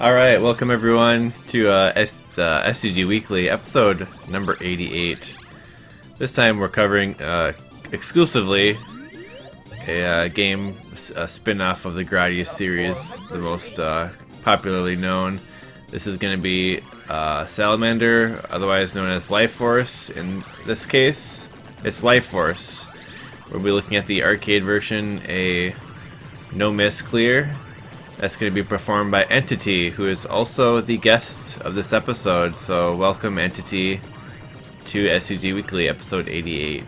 Alright, welcome everyone to STG Weekly, episode number 88. This time we're covering exclusively a game, a spin-off of the Gradius series, the most popularly known. This is going to be Salamander, otherwise known as Life Force. In this case, it's Life Force. We'll be looking at the arcade version, a no-miss clear. That's going to be performed by Entity, who is also the guest of this episode. So welcome, Entity, to SCG Weekly, episode 88.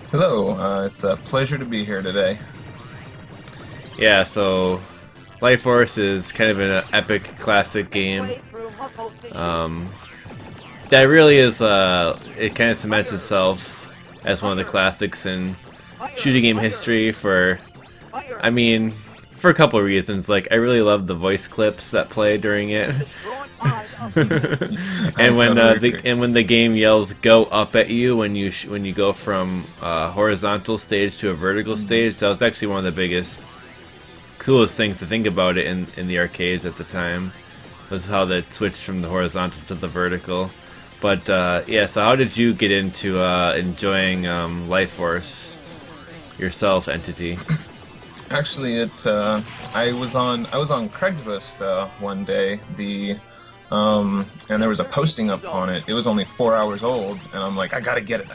Hello, it's a pleasure to be here today. Yeah, so Life Force is kind of an epic classic game. That really is, it kind of cements itself as one of the classics in shooting game history for a couple of reasons. Like, I really love the voice clips that play during it. and when the game yells "Go up" at you when you go from a horizontal stage to a vertical stage, that was actually one of the coolest things to think about it in the arcades at the time. Was how they switched from the horizontal to the vertical. But yeah, so how did you get into enjoying Life Force yourself, Entity? Actually, I was on Craigslist one day. And there was a posting up on it. It was only 4 hours old, and I'm like, I gotta get it.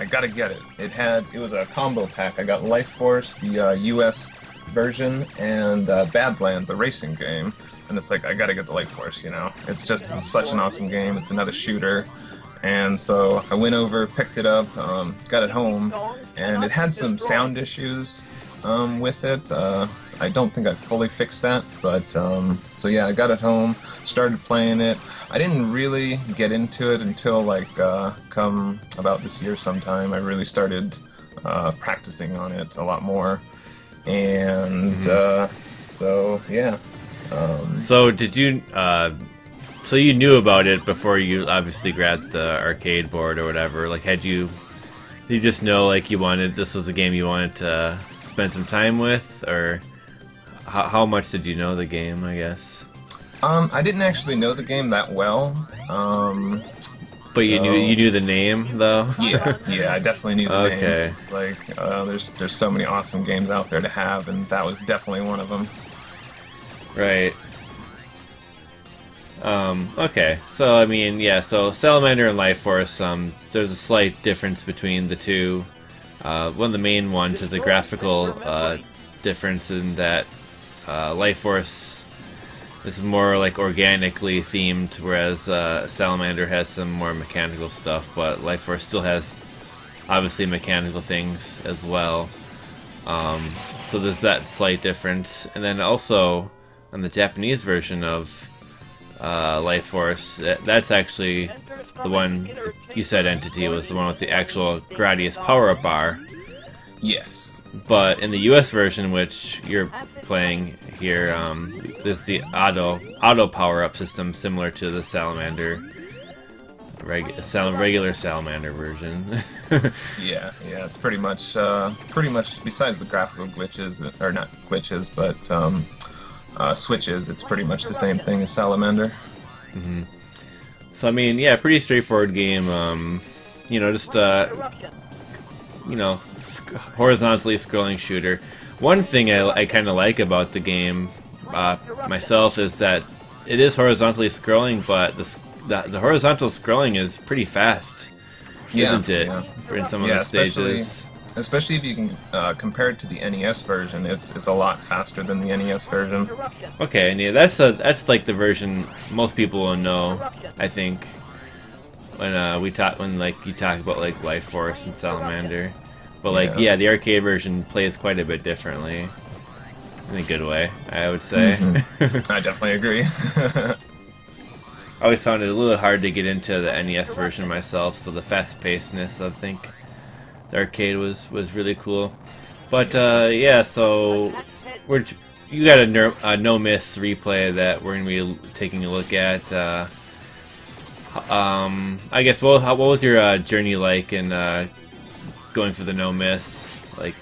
It was a combo pack. I got Life Force, the US version, and Badlands, a racing game. And it's like, I gotta get the Life Force. It's just such an awesome game. It's another shooter. And so I went over, picked it up, got it home, and it had some sound issues with it. I don't think I fully fixed that, but so yeah, I got it home, started playing it. I didn't really get into it until come about this year sometime. I really started practicing on it a lot more, and so yeah. So did you? So you knew about it before you obviously grabbed the arcade board or whatever. Like, did you just know this was a game you wanted to spend some time with, or how much did you know the game, I guess? I didn't actually know the game that well. But you knew the name, though? Yeah, I definitely knew the name. Okay. It's like, there's so many awesome games out there to have, and that was definitely one of them. Right. Okay, so so Salamander and Life Force, there's a slight difference between the two. One of the main ones is a graphical difference in that Life Force is more like organically themed, whereas Salamander has some more mechanical stuff, but Life Force still has obviously mechanical things as well. So there's that slight difference. And then also on the Japanese version of Life Force, that's actually the one you said, Entity, was the one with the actual Gradius power-up bar. Yes. But in the US version, which you're playing here, there's the auto power-up system similar to the Salamander, regular Salamander version. Yeah, it's pretty much besides the graphical glitches, or not glitches, but switches, it's pretty much the same thing as Salamander. Mm-hmm. So yeah, pretty straightforward game. Just horizontally scrolling shooter. One thing I kind of like about the game myself is that it is horizontally scrolling, but the horizontal scrolling is pretty fast, isn't it? Yeah. In some of the stages. Especially if you can compare it to the NES version, it's a lot faster than the NES version. Okay, and yeah, that's like the version most people will know, I think. When you talk about like Life Force and Salamander, but the arcade version plays quite a bit differently, in a good way, I would say. Mm-hmm. I definitely agree. I always found it a little hard to get into the NES version myself, so the fast-pacedness, I think, the arcade was really cool. But yeah, so you got a no-miss replay that we're going to be taking a look at. I guess, what was your journey like in going for the no-miss? Like,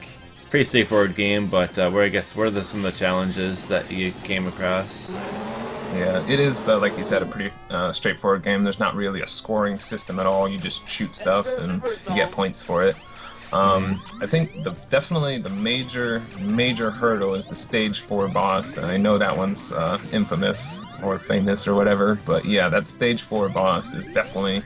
pretty straightforward game, but what are some of the challenges that you came across? Yeah, it is, like you said, a pretty straightforward game. There's not really a scoring system at all. You just shoot stuff and you get points for it. I think definitely the major hurdle is the stage 4 boss, and I know that one's infamous or famous or whatever, but yeah, that stage 4 boss is definitely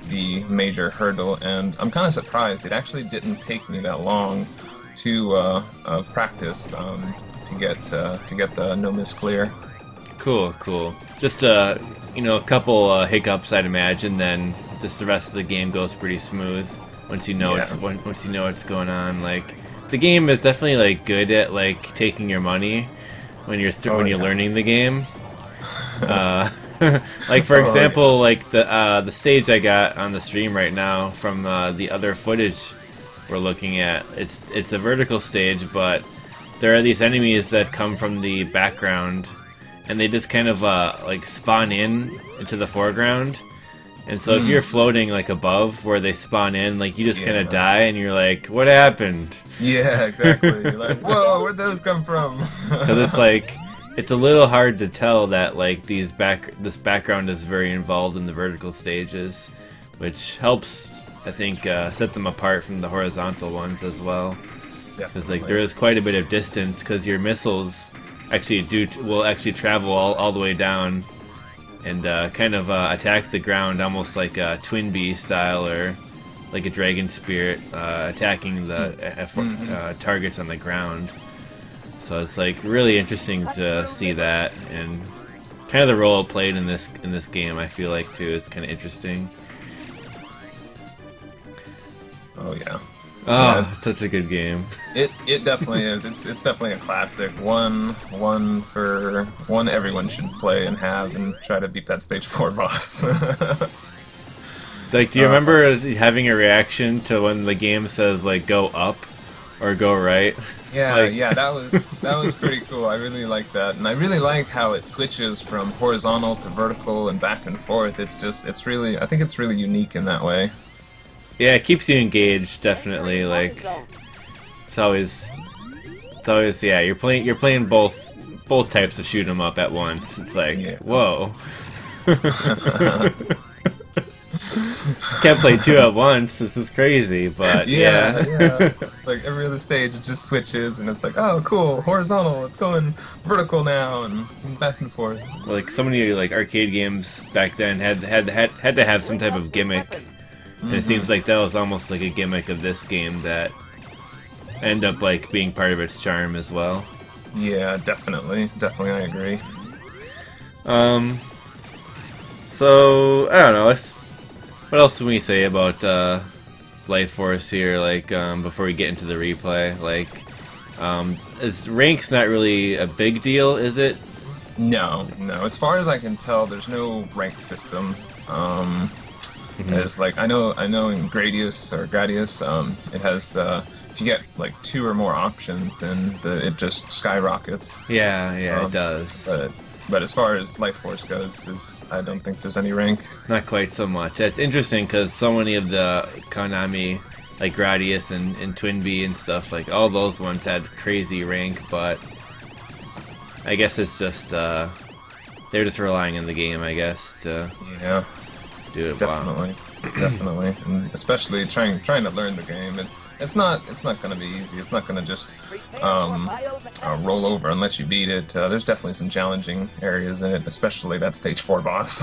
the major hurdle, and I'm kind of surprised it actually didn't take me that long to of practice to get the no miss clear. Cool, cool. Just a couple hiccups, I'd imagine. Then just the rest of the game goes pretty smooth once you know once you know what's going on. Like the game is definitely like good at like taking your money when you're learning the game. Like for example, like the stage I got on the stream right now from the other footage we're looking at. It's a vertical stage, but there are these enemies that come from the background, and they just kind of like spawn into the foreground. And so if you're floating like above where they spawn in, like you just kind of die, and you're like, "What happened?" Yeah, exactly. You're like, whoa, where'd those come from? Because it's like it's a little hard to tell that like this background is very involved in the vertical stages, which helps, I think, set them apart from the horizontal ones as well. Because like there is quite a bit of distance, because your missiles will actually travel all the way down and kind of attack the ground almost like a Twin Bee style, or like a Dragon Spirit attacking the targets on the ground. So it's like really interesting to see that, and kind of the role it played in this game, I feel like too, is kind of interesting. Oh yeah. Oh, it's such a good game. It definitely is. It's definitely a classic. One everyone should play and have, and try to beat that stage 4 boss. Like, do you remember having a reaction to when the game says like go up or go right? Yeah, like... yeah, that was pretty cool. I really like that, and I really like how it switches from horizontal to vertical and back and forth. I think it's really unique in that way. Yeah, it keeps you engaged, definitely. Like it's always yeah. You're playing both types of shoot 'em up at once. It's like whoa. Can't play two at once. This is crazy, but yeah. Like every other stage, it just switches, and it's like, oh, cool, horizontal. It's going vertical now, and back and forth. Like so many like arcade games back then had to have some type of gimmick. And it seems like that was almost like a gimmick of this game that ended up like being part of its charm as well. Yeah, definitely, I agree. So I don't know. What else can we say about Life Force here? Like before we get into the replay, like rank's not really a big deal, is it? No. As far as I can tell, there's no rank system. It's like I know in Gradius, it has if you get like 2 or more options, then it just skyrockets. Yeah, it does. But as far as Life Force goes, I don't think there's any rank. Not quite so much. It's interesting because so many of the Konami, like Gradius and Twin Bee and stuff, like all those ones had crazy rank, but I guess it's just they're just relying on the game, I guess, to do it. Definitely, definitely, and especially trying to learn the game. It's not going to be easy. It's not going to just roll over and let you beat it. There's definitely some challenging areas in it, especially that stage 4 boss.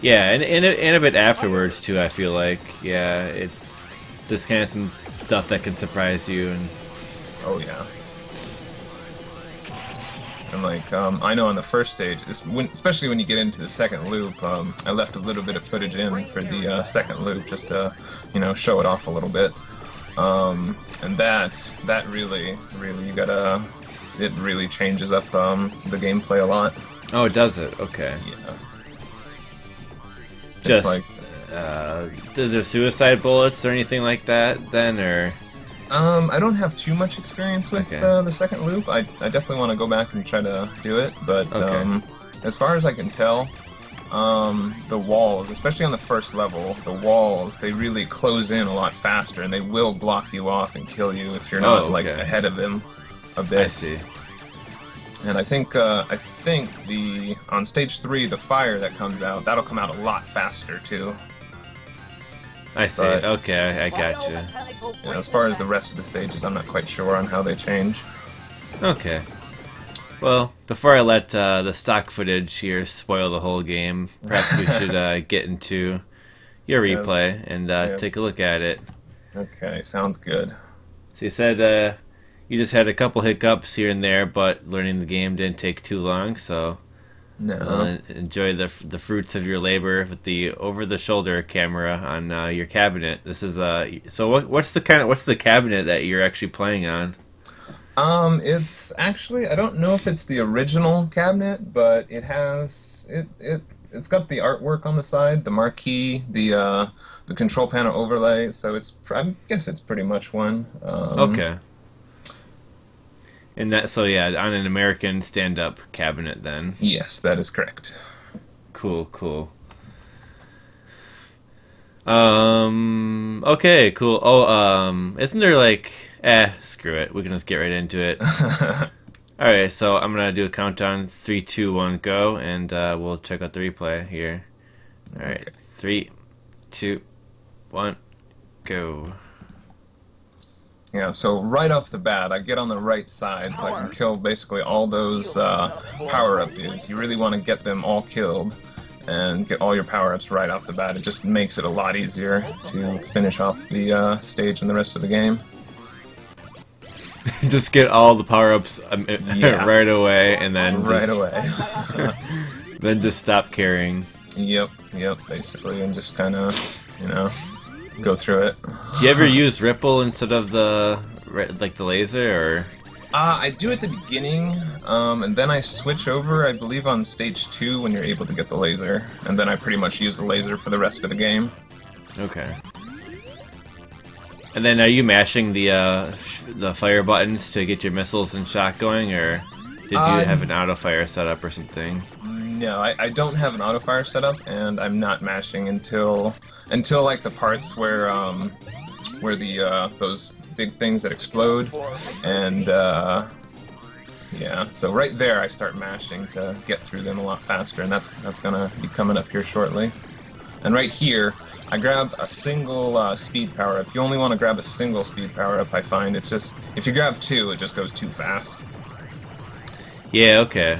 Yeah, and a bit afterwards too. I feel like there's kind of some stuff that can surprise you. And oh yeah. And like, I know on the first stage, especially when you get into the second loop, I left a little bit of footage in for the second loop just to, show it off a little bit. And that really, it really changes up the gameplay a lot. Oh, does it? Okay. Yeah. Just like, are there suicide bullets or anything like that then, or? I don't have too much experience with the second loop. I definitely want to go back and try to do it, but as far as I can tell, the walls, especially on the first level, they really close in a lot faster, and they will block you off and kill you if you're not like ahead of them a bit. I see. And I think the on stage 3 the fire that comes out, that'll come out a lot faster too. I see. But, Okay, I got you. You know, as far as the rest of the stages, I'm not quite sure on how they change. Okay. Well, before I let the stock footage here spoil the whole game, perhaps we should get into your replay and take a look at it. Okay, sounds good. So you said you just had a couple hiccups here and there, but learning the game didn't take too long, so No. enjoy the fruits of your labor with the over-the-shoulder camera on your cabinet. This is so what's the cabinet that you're actually playing on? It's actually, I don't know if it's the original cabinet, but it has it's got the artwork on the side, the marquee, the control panel overlay. So I guess it's pretty much one. Okay. And so yeah, on an American stand-up cabinet then. Yes, that is correct. Cool, cool. Okay, cool. Oh, isn't there like screw it. We can just get right into it. Alright, so I'm gonna do a countdown. 3, 2, 1, go, and we'll check out the replay here. Alright, Okay. 3, 2, 1, go. Yeah, so right off the bat, I get on the right side so I can kill basically all those power-up dudes. You really want to get them all killed and get all your power-ups right off the bat. It just makes it a lot easier to finish off the stage and the rest of the game. Just get all the power-ups Yeah. right away, and then Right just, away. then just stop caring. Yep, basically, and just kind of, you know, go through it. Do you ever use Ripple instead of the laser, or? I do at the beginning, and then I switch over, I believe, on stage 2 when you're able to get the laser, and then I pretty much use the laser for the rest of the game. Okay. And then are you mashing the fire buttons to get your missiles and shot going, or did you have an auto fire setup or something? No, I don't have an auto fire setup, and I'm not mashing until like the parts where the those big things that explode, and yeah, so right there I start mashing to get through them a lot faster, and that's gonna be coming up here shortly. And right here, I grab a single speed power up. You only want to grab a single speed power up. I find it's just if you grab 2, it just goes too fast. Yeah. Okay.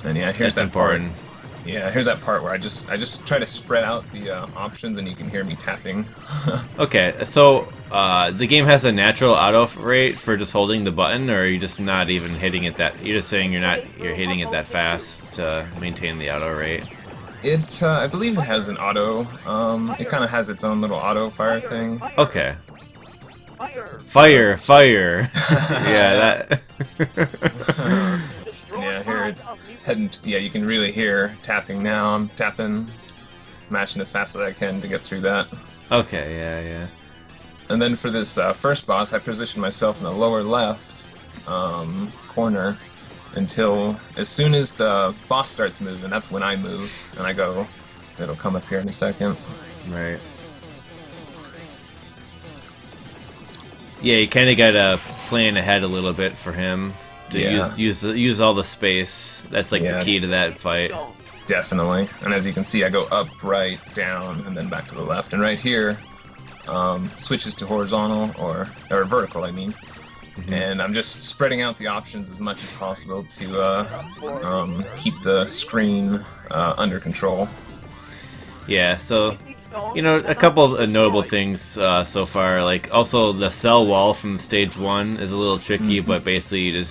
And yeah, here's That's that part. important. Yeah, here's that part where I just try to spread out the options, and you can hear me tapping. Okay. So the game has a natural auto rate for just holding the button, or are you just not even hitting it that? You're just saying you're hitting it that fast to maintain the auto rate. It, I believe it has an auto, it kind of has its own little auto fire thing. Okay. Fire! Yeah, that. Yeah, here it's heading, yeah, you can really hear tapping now. I'm tapping, matching as fast as I can to get through that. Okay, yeah. And then for this first boss, I position myself in the lower left corner until as soon as the boss starts moving, that's when I move, and I go, it'll come up here in a second. Right. Yeah, you kind of gotta plan ahead a little bit for him to use all the space. That's like the key to that fight. Definitely. And as you can see, I go up, right, down, and then back to the left. And right here, switches to horizontal or vertical, I mean. Mm-hmm. And I'm just spreading out the options as much as possible to keep the screen under control. Yeah, so, you know, a couple of notable things so far, like, also the cell wall from stage 1 is a little tricky, but basically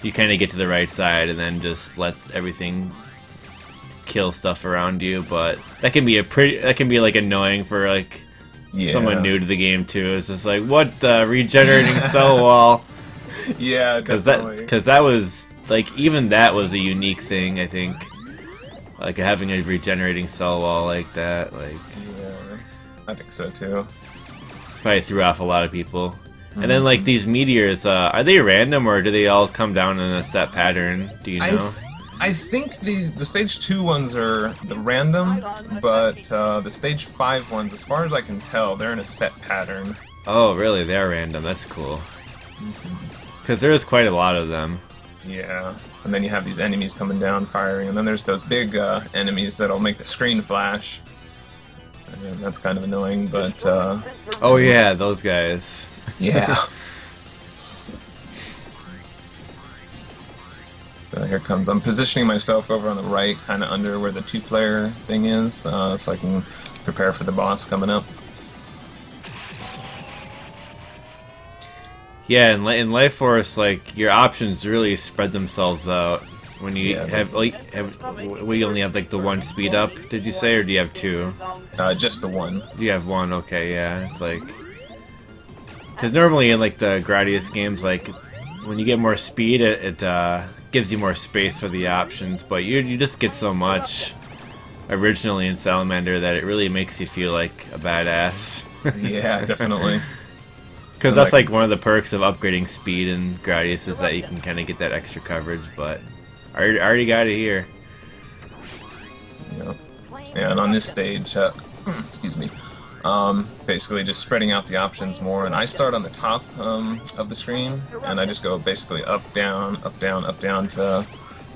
you kind of get to the right side and then just let everything kill stuff around you, but that can be like annoying for like someone new to the game too. It's just like, what the regenerating cell wall? Yeah, definitely. Because that was like, even that was a unique thing, I think. Like having a regenerating cell wall like that, like, yeah, I think so too. Probably threw off a lot of people. And then like these meteors, are they random or do they all come down in a set pattern? Do you know? I think the stage 2 ones are the random, but the stage 5 ones, as far as I can tell, they're in a set pattern. Oh, really? They're random. That's cool. Because there is quite a lot of them. Yeah, and then you have these enemies coming down firing, and then there's those big enemies that'll make the screen flash. And that's kind of annoying, but oh yeah, those guys. yeah. So here comes. I'm positioning myself over on the right, kind of under where the 2-player thing is, so I can prepare for the boss coming up. Yeah, in Life Force, like your options really spread themselves out. When you we only have like the one speed up, did you say, or do you have two? Just the one. You have one, okay, yeah. It's like, because normally in like the Gradius games, like when you get more speed, it gives you more space for the options, but you just get so much originally in Salamander that it really makes you feel like a badass. Yeah, definitely. Because that's like one of the perks of upgrading speed in Gradius is that you can kind of get that extra coverage, but I already got it here. Yeah, yeah, and on this stage, excuse me, basically just spreading out the options more, and I start on the top of the screen, and I just go basically up, down, up, down, up, down to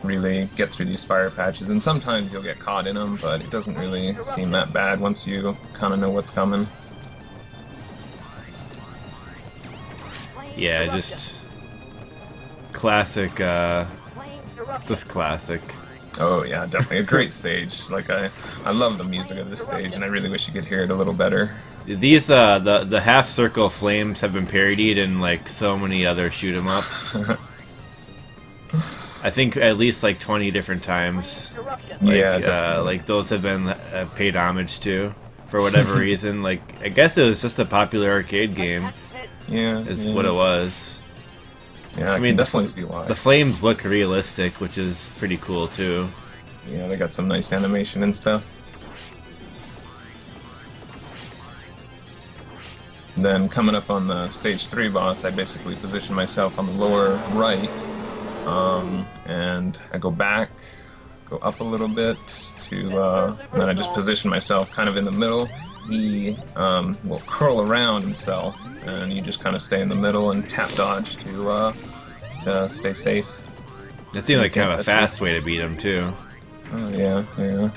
really get through these fire patches, and sometimes you'll get caught in them, but it doesn't really seem that bad once you kind of know what's coming. Yeah, just classic, just classic. Oh yeah, definitely a great stage. Like I love the music of this stage, and I really wish you could hear it a little better. These the half circle flames have been parodied in like so many other shoot 'em ups. I think at least like 20 different times. Like, yeah, like those have been paid homage to for whatever reason. Like I guess it was just a popular arcade game. Yeah, is what it was. Yeah, I mean, definitely see why. The flames look realistic, which is pretty cool too. Yeah, they got some nice animation and stuff. Then coming up on the stage 3 boss, I basically position myself on the lower right, and I go back, go up a little bit to, and then I just position myself kind of in the middle. He will curl around himself, and you just kind of stay in the middle and tap dodge to stay safe. That seemed like kind of a fast way to beat him too. Oh yeah, yeah.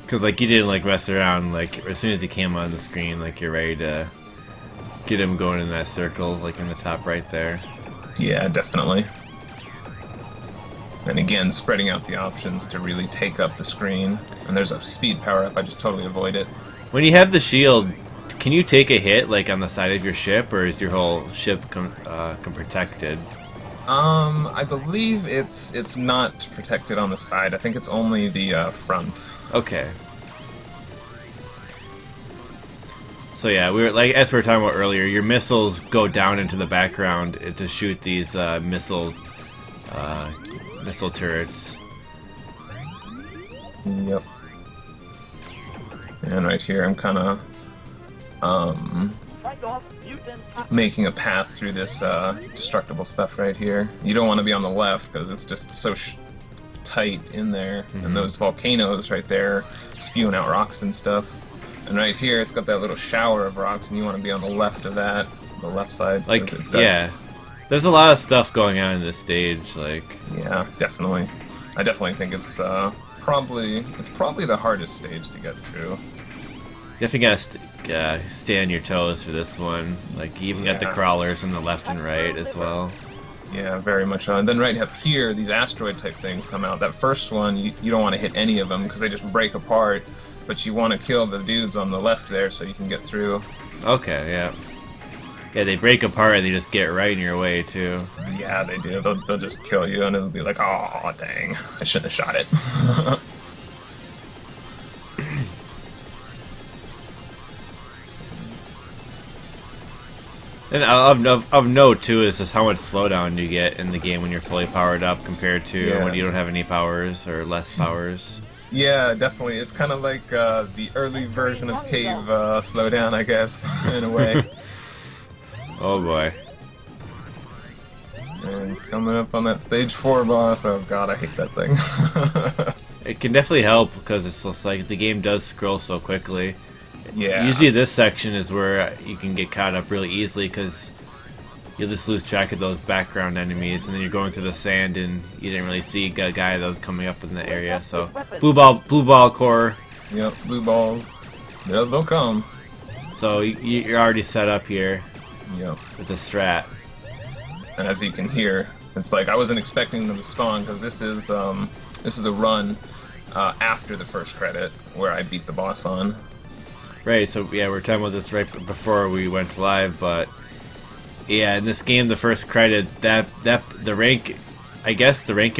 Because like you didn't like mess around. Like as soon as he came on the screen, like you're ready to get him going in that circle, like in the top right there. Yeah, definitely. And again, spreading out the options to really take up the screen. And there's a speed power up. I just totally avoid it. When you have the shield, can you take a hit like on the side of your ship, or is your whole ship protected? I believe it's not protected on the side. I think it's only the front. Okay. So yeah, we were like as we were talking about earlier, your missiles go down into the background to shoot these missile turrets. Yep. And right here, I'm kind of making a path through this destructible stuff right here. You don't want to be on the left because it's just so tight in there, and those volcanoes right there spewing out rocks and stuff. And right here, it's got that little shower of rocks, and you want to be on the left of that, the left side. Like, yeah, there's a lot of stuff going on in this stage. Like, yeah, definitely. I definitely think it's probably the hardest stage to get through. Definitely gotta stay on your toes for this one. Like, you even got the crawlers on the left and right as well. Yeah, very much. And then right up here, these asteroid type things come out. That first one, you don't want to hit any of them because they just break apart. But you want to kill the dudes on the left there so you can get through. Okay, yeah. Yeah, they break apart and they just get right in your way, too. Yeah, they do. They'll just kill you, and it'll be like, oh, dang. I shouldn't have shot it. And of note, too, is just how much slowdown you get in the game when you're fully powered up compared to when you don't have any powers or less powers. Yeah, definitely. It's kind of like the early version of Cave slowdown, I guess, in a way. Oh boy. And coming up on that stage 4 boss, oh god, I hate that thing. It can definitely help because it's just like the game does scroll so quickly. Yeah. Usually this section is where you can get caught up really easily because you'll just lose track of those background enemies, and then you're going through the sand, and you didn't really see a guy that was coming up in the area. So blue ball core. Yep, blue balls. They'll come. So you're already set up here. Yep. With a strat. And as you can hear, it's like I wasn't expecting them to spawn because this is a run after the first credit where I beat the boss on. Right. So yeah, we were talking about this right before we went live, but yeah, in this game, the first credit that the rank, I guess the rank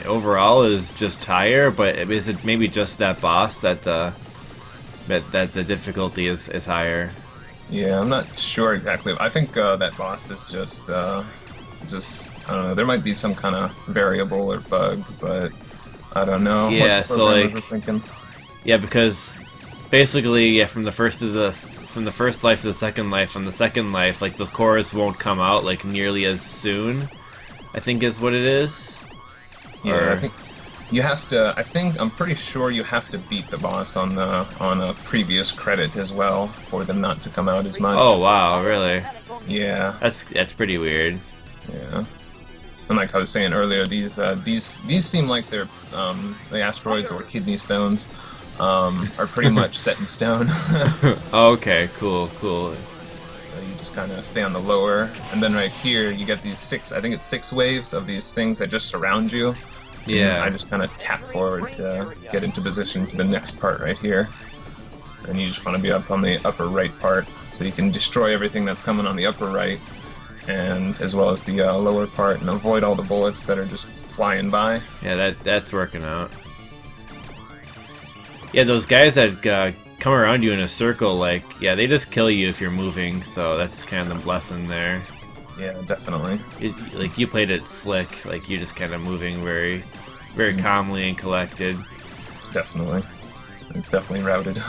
overall is just higher, but is it maybe just that boss that the difficulty is higher? Yeah, I'm not sure exactly. I think that boss is just I don't know. There might be some kind of variable or bug, but I don't know. Yeah, what the so like, programmers are thinking. Yeah, because basically, yeah, from the first life to the second life, on the second life, like the cores won't come out like nearly as soon, I think is what it is. Yeah, I think you have to. I'm pretty sure you have to beat the boss on a previous credit as well for them not to come out as much. Oh wow, really? Yeah. That's pretty weird. Yeah. And like I was saying earlier, these seem like they're the asteroids or kidney stones are pretty much set in stone. Okay, cool. So you just kind of stay on the lower, and then right here you get these I think it's 6 waves of these things that just surround you. Yeah. And I just kind of tap forward to get into position for the next part right here. And you just want to be up on the upper right part, so you can destroy everything that's coming on the upper right, and as well as the lower part, and avoid all the bullets that are just flying by. Yeah, that's working out. Yeah, those guys that come around you in a circle, like, yeah, they just kill you if you're moving, so that's kind of the lesson there. Yeah, definitely. Like, you played it slick, like, you're just kind of moving very, very calmly and collected. Definitely. It's definitely routed.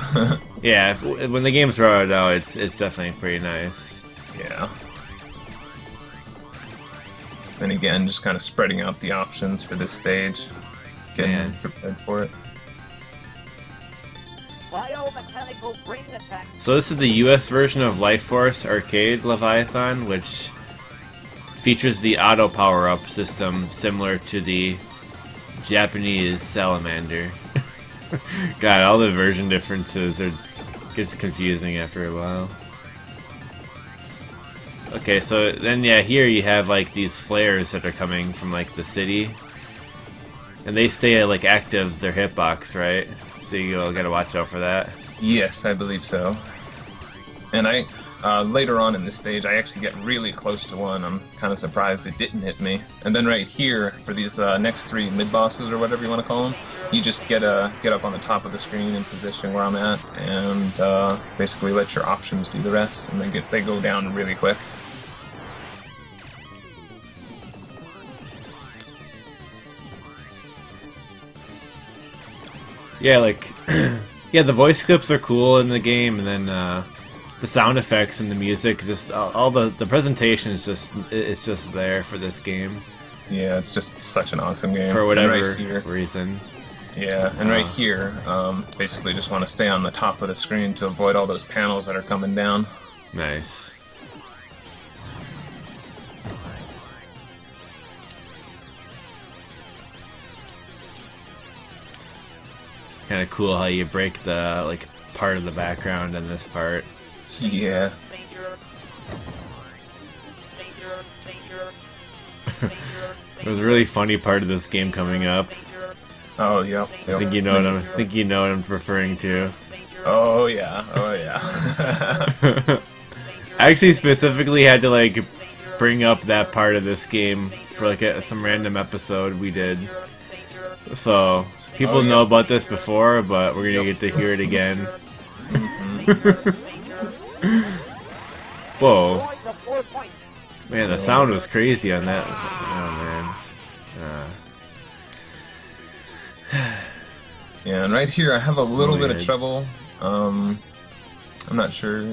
Yeah, when the game's routed out, it's definitely pretty nice. Yeah. And again, just kind of spreading out the options for this stage. Getting prepared for it. So this is the US version of Life Force Arcade Leviathan, which features the auto power-up system similar to the Japanese Salamander. God, all the version differences gets confusing after a while. Okay, so then yeah, here you have like these flares that are coming from like the city, and they stay like active their hitbox, right? So you gotta watch out for that. Yes, I believe so. And I later on in this stage, I actually get really close to one. I'm kind of surprised it didn't hit me. And then right here, for these next 3 mid-bosses, or whatever you want to call them, you just get up on the top of the screen in position where I'm at, and basically let your options do the rest, and they go down really quick. Yeah, like, yeah, the voice clips are cool in the game, and then the sound effects and the music, just all the presentation is just there for this game. Yeah, it's just such an awesome game. For whatever right reason. Yeah, and right here, basically just want to stay on the top of the screen to avoid all those panels that are coming down. Nice. Kind of cool how you break the like part of the background in this part. Yeah. There's a really funny part of this game coming up. Oh yeah. I think you know what I'm referring to. Oh yeah. Oh yeah. I actually specifically had to like bring up that part of this game for like some random episode we did. So people know about this before, but we're gonna get to hear it again. Whoa. Man, the sound was crazy on that. Oh man. Yeah, and right here I have a little bit of trouble. I'm not sure.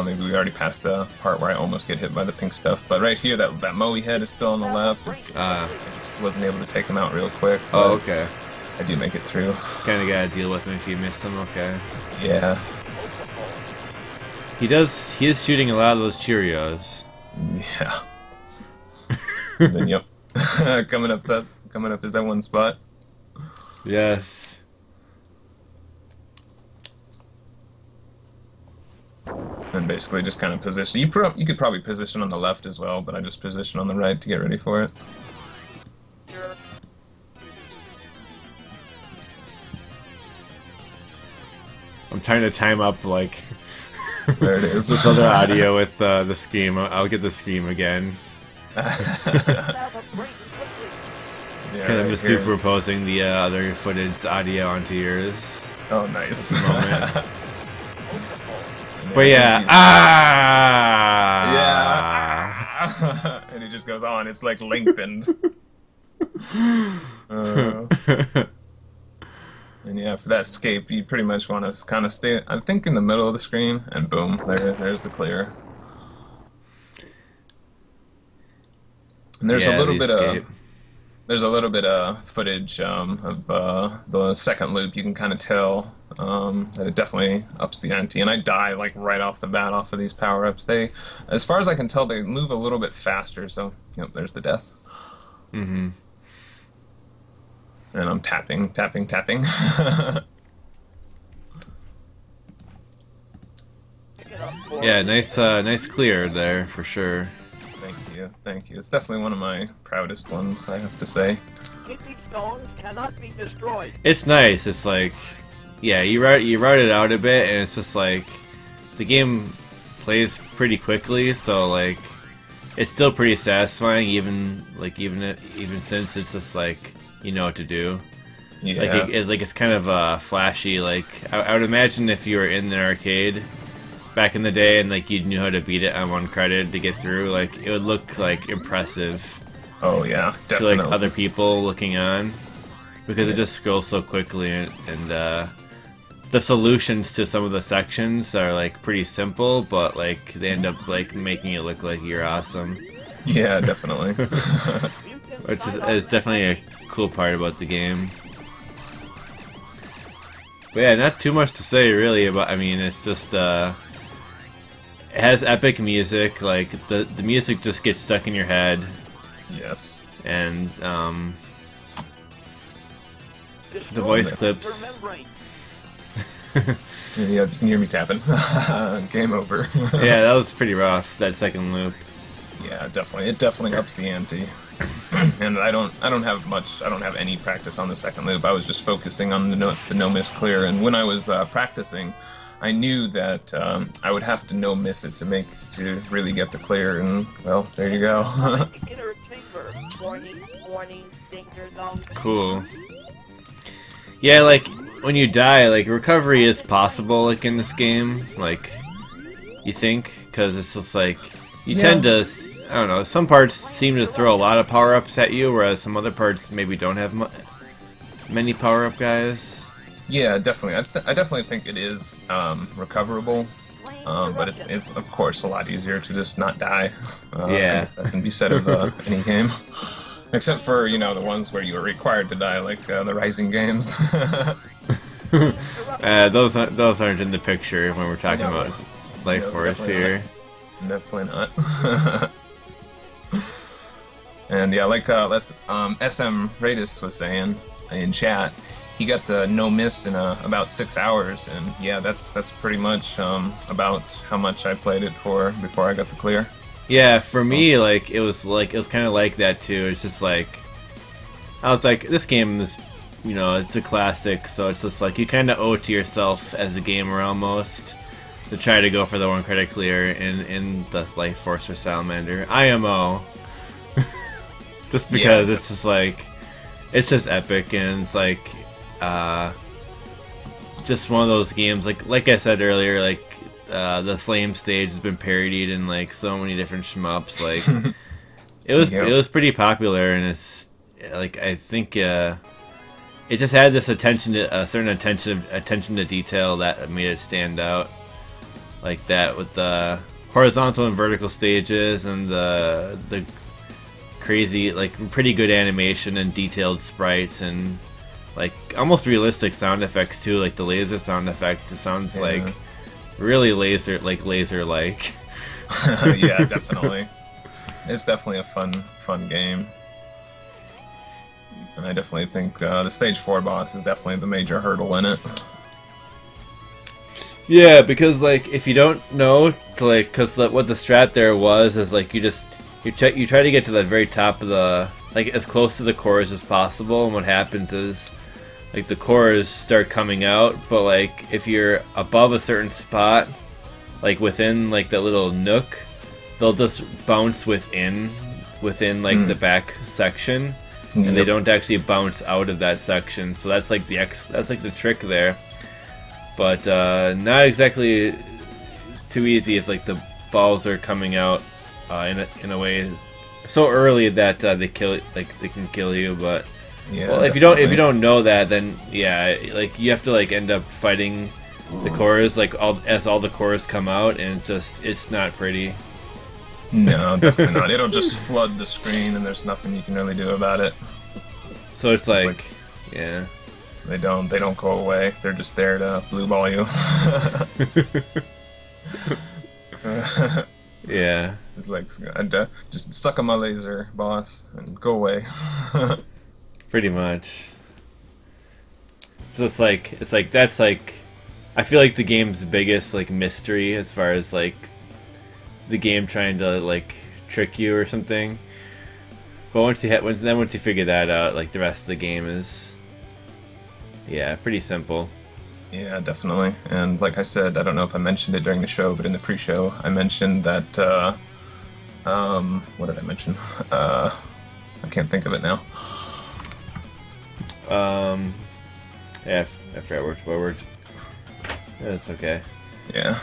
Maybe we already passed the part where I almost get hit by the pink stuff. But right here, that Moe head is still on the left. I just wasn't able to take him out real quick. Oh, okay. I do make it through. Kind of gotta deal with him if you miss him, okay. Yeah. He is shooting a lot of those Cheerios. Yeah. Then yep. coming up is that one spot. Yes. And basically just kind of position. You could probably position on the left as well, but I just position on the right to get ready for it. I'm trying to time up like There it is. this other audio with the scream. I'll get the scream again. Yeah, Because I'm just superimposing the other footage audio onto yours. Oh, nice. But yeah, Yeah. And it just goes on. It's like lengthened. And yeah, for that escape, you pretty much want to kind of stay, I think, in the middle of the screen, and boom, there's the clear. And there's a little bit of footage of the second loop. You can kind of tell that it definitely ups the ante. And I die like right off the bat off of these power-ups. They, as far as I can tell, they move a little bit faster. So, yep, there's the death. Mm-hmm. And I'm tapping. Yeah, nice clear there for sure. Thank you. It's definitely one of my proudest ones, I have to say. Stones cannot be destroyed. It's nice. It's like, yeah, you write it out a bit, and it's just like the game plays pretty quickly, so like it's still pretty satisfying, even since it's just like you know what to do. Yeah. It's kind of flashy. Like I would imagine if you were in the arcade back in the day and like you knew how to beat it on one credit to get through, like it would look like impressive. Oh yeah, definitely. To like other people looking on, because it just scrolls so quickly, and the solutions to some of the sections are like pretty simple, but like they end up like making it look like you're awesome. Yeah, definitely. Which is definitely a cool part about the game. But yeah, not too much to say really about. I mean, it's just it has epic music. Like the music just gets stuck in your head. Yes. And the voice clips. Yeah, you can hear me tapping. Game over. Yeah, that was pretty rough, that second loop. Yeah, definitely. It definitely ups the ante. And I don't have any practice on the second loop. I was just focusing on the no miss clear, and when I was practicing, I knew that I would have to no miss it to really get the clear, and well, there you go. Cool. Yeah, like when you die, like recovery is possible, like in this game, like you think, because it's just like you tend to, I don't know, some parts seem to throw a lot of power-ups at you, whereas some other parts maybe don't have many power-up guys. Yeah, definitely. I definitely think it is recoverable, but it's of course a lot easier to just not die. Yeah, I guess that can be said of any game, except for the ones where you are required to die, like the Rising games. Those aren't in the picture when we're talking about Life Force here. Definitely not. And yeah, like SM Radis was saying in chat, he got the no miss in about 6 hours, and yeah, that's pretty much about how much I played it for before I got the clear. Yeah, for me, like it was kind of like that too. It's just like I was like, this game is, it's a classic, so it's just like you kind of owe it to yourself as a gamer almost to try to go for the one credit clear in the Life Force or Salamander. IMO. Just because it's just like, it's just epic, and it's like, just one of those games, like I said earlier, like, the Flame stage has been parodied in like so many different shmups, like, it was pretty popular, and it's, like, I think, it just had this a certain attention to detail that made it stand out, like that, with the horizontal and vertical stages, and the crazy, like, pretty good animation and detailed sprites, and like almost realistic sound effects too, like the laser sound effect. It sounds like really laser-like. Yeah, definitely. it's definitely a fun game. And I definitely think the stage 4 boss is definitely the major hurdle in it. Yeah, because like if you don't know, like, because what the strat there was is like you try to get to the very top of the, like, as close to the cores as possible, and what happens is like the cores start coming out, but like if you're above a certain spot, like within like that little nook, they'll just bounce within like the back section. And they don't actually bounce out of that section, so that's like the trick there. But not exactly too easy if like the balls are coming out in a way so early that they can kill you. But yeah, well, if you don't know that, then yeah, like you have to like end up fighting the cores like as all the cores come out, and it's not pretty. No, definitely not. It'll just flood the screen, and there's nothing you can really do about it. So it's like, yeah, they don't go away. They're just there to blue ball you. Yeah, it's like just suck on my laser, boss, and go away. Pretty much. So it's like that's like, I feel like the game's biggest like mystery as far as like the game trying to like trick you or something. But once you figure that out, like the rest of the game is, yeah, pretty simple. Yeah, definitely. And like I said, I don't know if I mentioned it during the show, but in the pre-show, I mentioned that. What did I mention? I can't think of it now. Yeah, I forgot what word. That's okay. Yeah.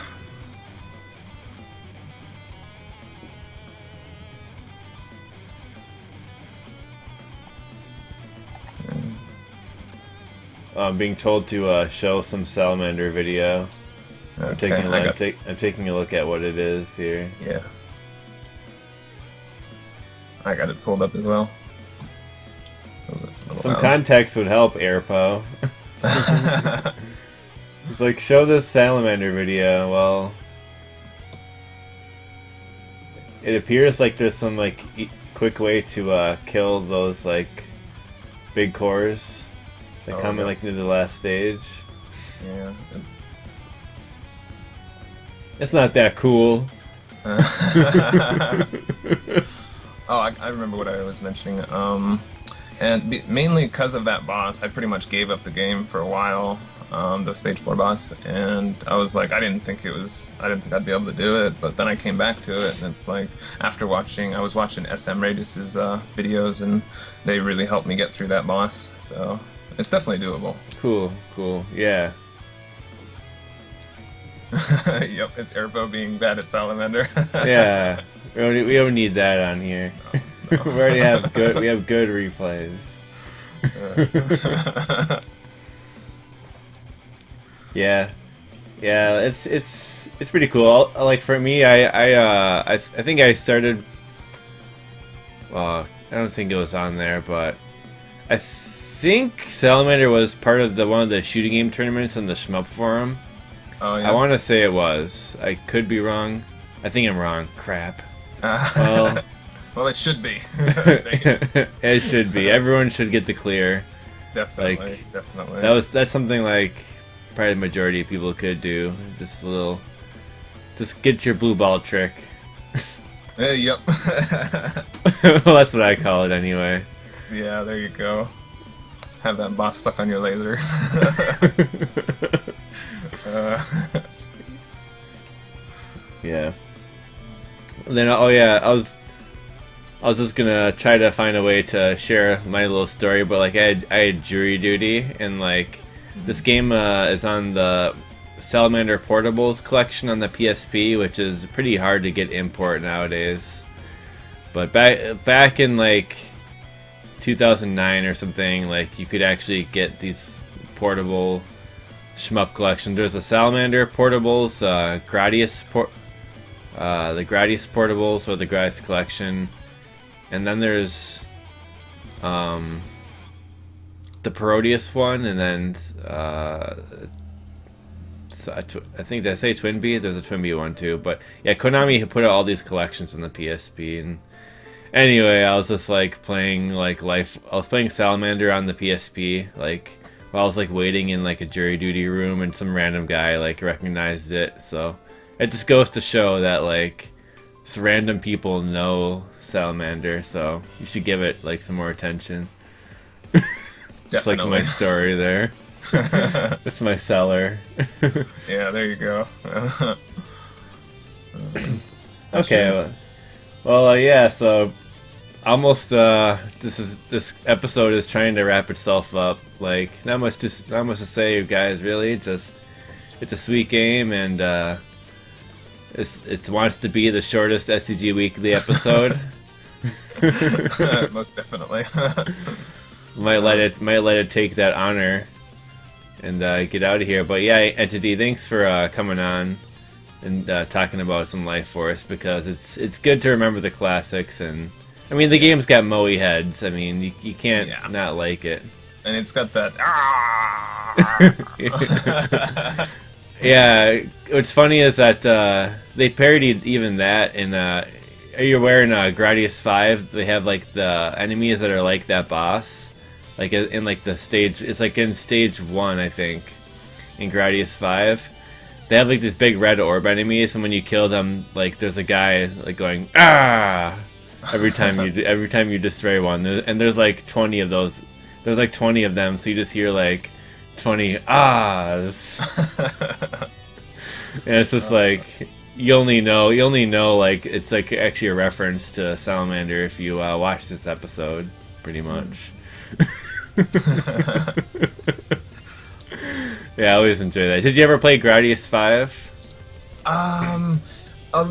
I'm being told to show some Salamander video. Okay, I'm taking a look at what it is here. Yeah. I got it pulled up as well. Oh, some context would help, Airpo. It's like, show this Salamander video. Well, it appears like there's some like quick way to kill those like big cores. They come in like near the last stage. Yeah. It's not that cool. Oh, I remember what I was mentioning. And mainly because of that boss, I pretty much gave up the game for a while. The stage 4 boss, and I was like, I didn't think I'd be able to do it. But then I came back to it, and it's like after I was watching SM Radis's videos, and they really helped me get through that boss. So it's definitely doable. Cool, yeah. Yep, it's Airbo being bad at Salamander. Yeah, we don't need that on here. No. We already have good replays. Yeah, it's pretty cool. Like for me, I think I started. Well, I don't think it was on there, but I think Salamander was part of one of the shooting game tournaments on the Shmup forum. Oh yeah. I want to say it was. I could be wrong. I think I'm wrong. Crap. Well, it should be. It should be. Everyone should get the clear. Definitely, definitely. That's something like probably the majority of people could do. Just get your blue ball trick. Yep. Well, that's what I call it anyway. Yeah, there you go. Have that boss stuck on your laser. Yeah. And then, oh yeah, I was just gonna try to find a way to share my little story, but like I had jury duty, and like this game is on the Salamander Portables collection on the PSP, which is pretty hard to get import nowadays. But back in like 2009 or something, like you could actually get these portable shmup collections. There's a Salamander Portables, the Gradius Portables, or the Gradius Collection, and then there's the Parodius one, and then I think, did I say Twinbee? There's a Twinbee one too. But yeah, Konami put out all these collections on the PSP, and Anyway, I was just like playing like life. I was playing Salamander on the PSP, like while I was like waiting in like a jury duty room, and some random guy like recognized it. So it just goes to show that like some random people know Salamander, so you should give it like some more attention. It's like my story there. It's my seller. Yeah, there you go. Okay. Well, yeah. So almost. This episode is trying to wrap itself up. Like not much to say, you guys. Really, just it's a sweet game, and it wants to be the shortest STG Weekly episode. Most definitely. might let it take that honor and get out of here. But yeah, Entity, thanks for coming on and talking about some Life Force, because it's good to remember the classics. And I mean, the game's got moey heads. I mean, you can't not like it. And it's got that. Yeah, what's funny is that they parodied even that in. Are you aware in Gradius 5 they have like the enemies that are like that boss, like in like the stage. It's like in stage 1, I think, in Gradius 5. They have like these big red orb enemies, and when you kill them, like there's a guy like going ah every time you destroy one, and there's like 20 of those. There's like 20 of them, so you just hear like 20 ahs. And it's just like you only know like it's like actually a reference to Salamander if you watch this episode, pretty much. Yeah, I always enjoy that. Did you ever play Gradius 5?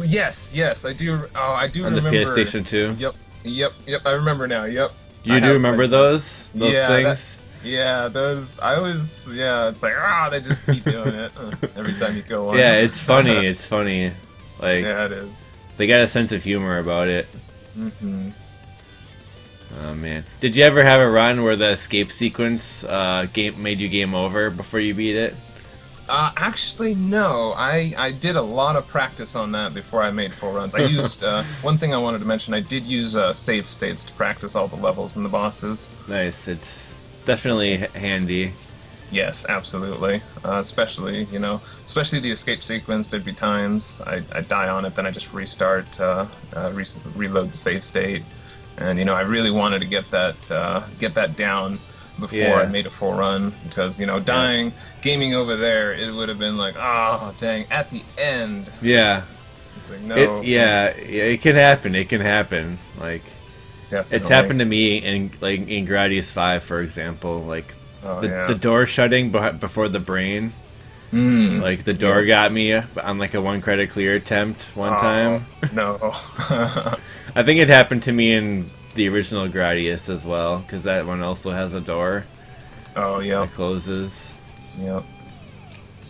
Yes, I do. Oh, I do on remember. The PlayStation 2. Yep. I remember now. Yep. You do remember those things? Yeah, those. I always. Yeah, it's like they just keep doing it every time you go on. Yeah, it's funny. It's funny. Like yeah, it is. They got a sense of humor about it. Mm-hmm. Oh man, did you ever have a run where the escape sequence made you game over before you beat it? Actually, no. I did a lot of practice on that before I made full runs. I used one thing I wanted to mention. I did use save states to practice all the levels and the bosses. Nice. It's definitely handy. Yes, absolutely. Especially the escape sequence. There'd be times I'd die on it, then I just restart, reload the save state, and I really wanted to get that down before I made a full run, because gaming over there, it would have been like, oh dang, at the end. Yeah. It's like, no. It can happen. It can happen. Like, definitely. It's happened to me in Gradius 5, for example. Like the door shutting before the brain. Like the door got me on like a 1 credit clear attempt one time. No. I think it happened to me in the original Gradius as well, because that one also has a door. Oh yeah. That closes. Yep.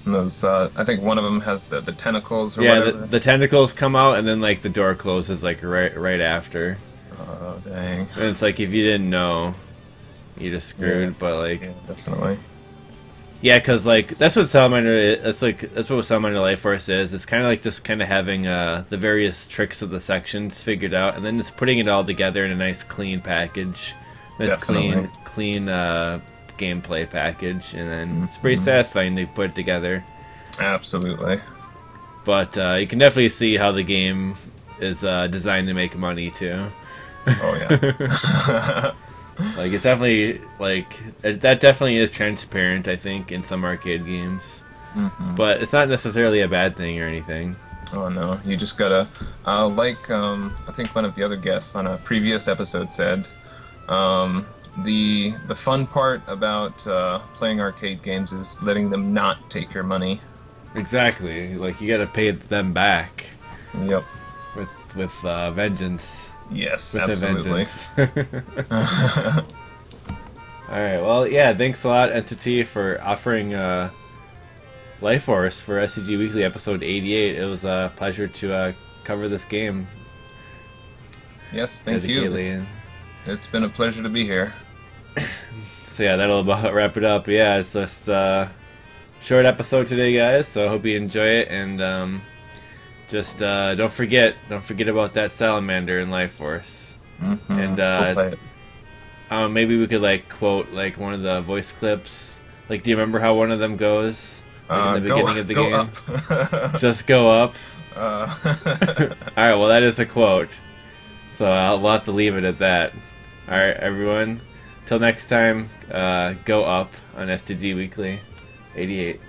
And those, I think one of them has the tentacles. Or whatever. The tentacles come out, and then like the door closes like right after. Oh dang. And it's like if you didn't know, you just screwed. Yeah. But like, definitely. Yeah, because like that's what Salamander is. That's what Salamander Life Force is. It's kind of like just kind of having the various tricks of the sections figured out, and then just putting it all together in a nice clean package. Nice clean gameplay package, and then it's pretty satisfying to put it together. Absolutely. But you can definitely see how the game is designed to make money too. Oh yeah. Like it's definitely that definitely is transparent, I think, in some arcade games. But it's not necessarily a bad thing or anything. Oh no, you just gotta I think one of the other guests on a previous episode said, the fun part about playing arcade games is letting them not take your money. Exactly. Like you gotta pay them back. Yep. With vengeance. Yes, with absolutely. Alright, well, yeah, thanks a lot, Entity, for offering Life Force for SCG Weekly episode 88. It was a pleasure to cover this game. Yes, thank you. It's been a pleasure to be here. So yeah, that'll about wrap it up. Yeah, it's just short episode today, guys, so I hope you enjoy it, and just don't forget about that Salamander in Life Force. And We'll play it. maybe we could like quote like one of the voice clips. Like, do you remember how one of them goes? Like in the beginning of the go game? Up. Just go up. Uh, Alright, well that is a quote. So we'll have to leave it at that. Alright, everyone. Till next time, go up on STG Weekly 88.